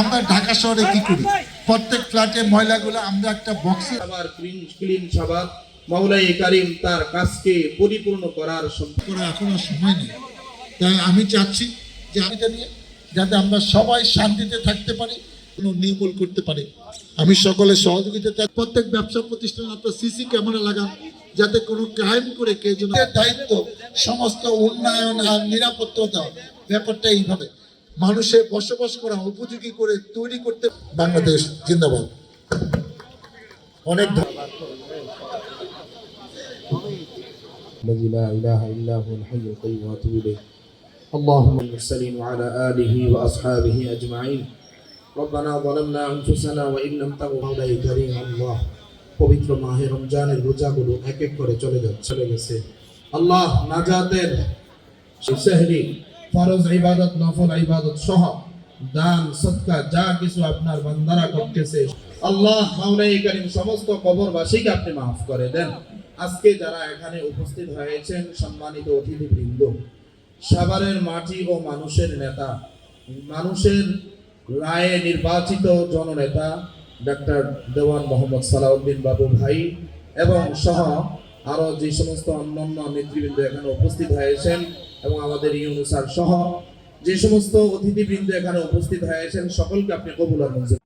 আমরা ঢাকা শহরে কি করি, প্রত্যেক ফ্ল্যাটে ময়লাগুলো আমরা একটা বক্সে আবার ক্লিন সাবাত মাওলাই কারীম তার কাজকে পরিপূর্ণ করার করে এখনো সময় নেই। তাই আমি চাচ্ছি যে এটা নিয়ে যাতে আমরা সবাই শান্তিতে থাকতে পারি, কোনো নির্মূল করতে পারি। আমি সকলের সহযোগিতা চাই। প্রত্যেক ব্যবসা প্রতিষ্ঠানে আপনার সিসি ক্যামেরা লাগান, যাতে কোনো ক্রাইম করে কে যেন দায়িত্ব সমস্ত উন্নয়ন আর নিরাপত্তা দেওয়া ব্যাপারটা এইভাবে মানুষের বসবাস করা উপযোগী করে তৈরি করতে। বাংলাদেশ জিন্দাবাদ। অনেক الذي لا إله إلا هو الحي القيوم وأتوب إليه اللهم المرسلين وعلى آله وأصحابه أجمعين ربنا ظلمنا أنفسنا وإن لم تغفر مولاي كريم الله পবিত্র মাহে রমজানের রোজাগুলো এক এক করে চলে গেছে। আল্লাহ নাজাতের সেহরি ফরজ ইবাদত নফল ইবাদত সহ দান সদকা যা কিছু আপনার বান্দারা করতেছে আল্লাহ মাওলাই কারীম সমস্ত কবরবাসীকে আপনি মাফ করে দেন। আজকে যারা এখানে উপস্থিত হয়েছেন সম্মানিত অতিথিবৃন্দ, সাভারের মাটি ও মানুষের নেতা, মানুষের রায়ে নির্বাচিত জননেতা ডাক্তার দেওয়ান মোহাম্মদ সালাউদ্দিন বাবু ভাই এবং সহ আরো যে সমস্ত অন্যান্য নেতৃবৃন্দ এখানে উপস্থিত হয়েছেন এবং আমাদের ইউনুস স্যার সহ যে সমস্ত অতিথিবৃন্দ এখানে উপস্থিত হয়েছেন সকলকে আপনি কবুল আর মঞ্জুর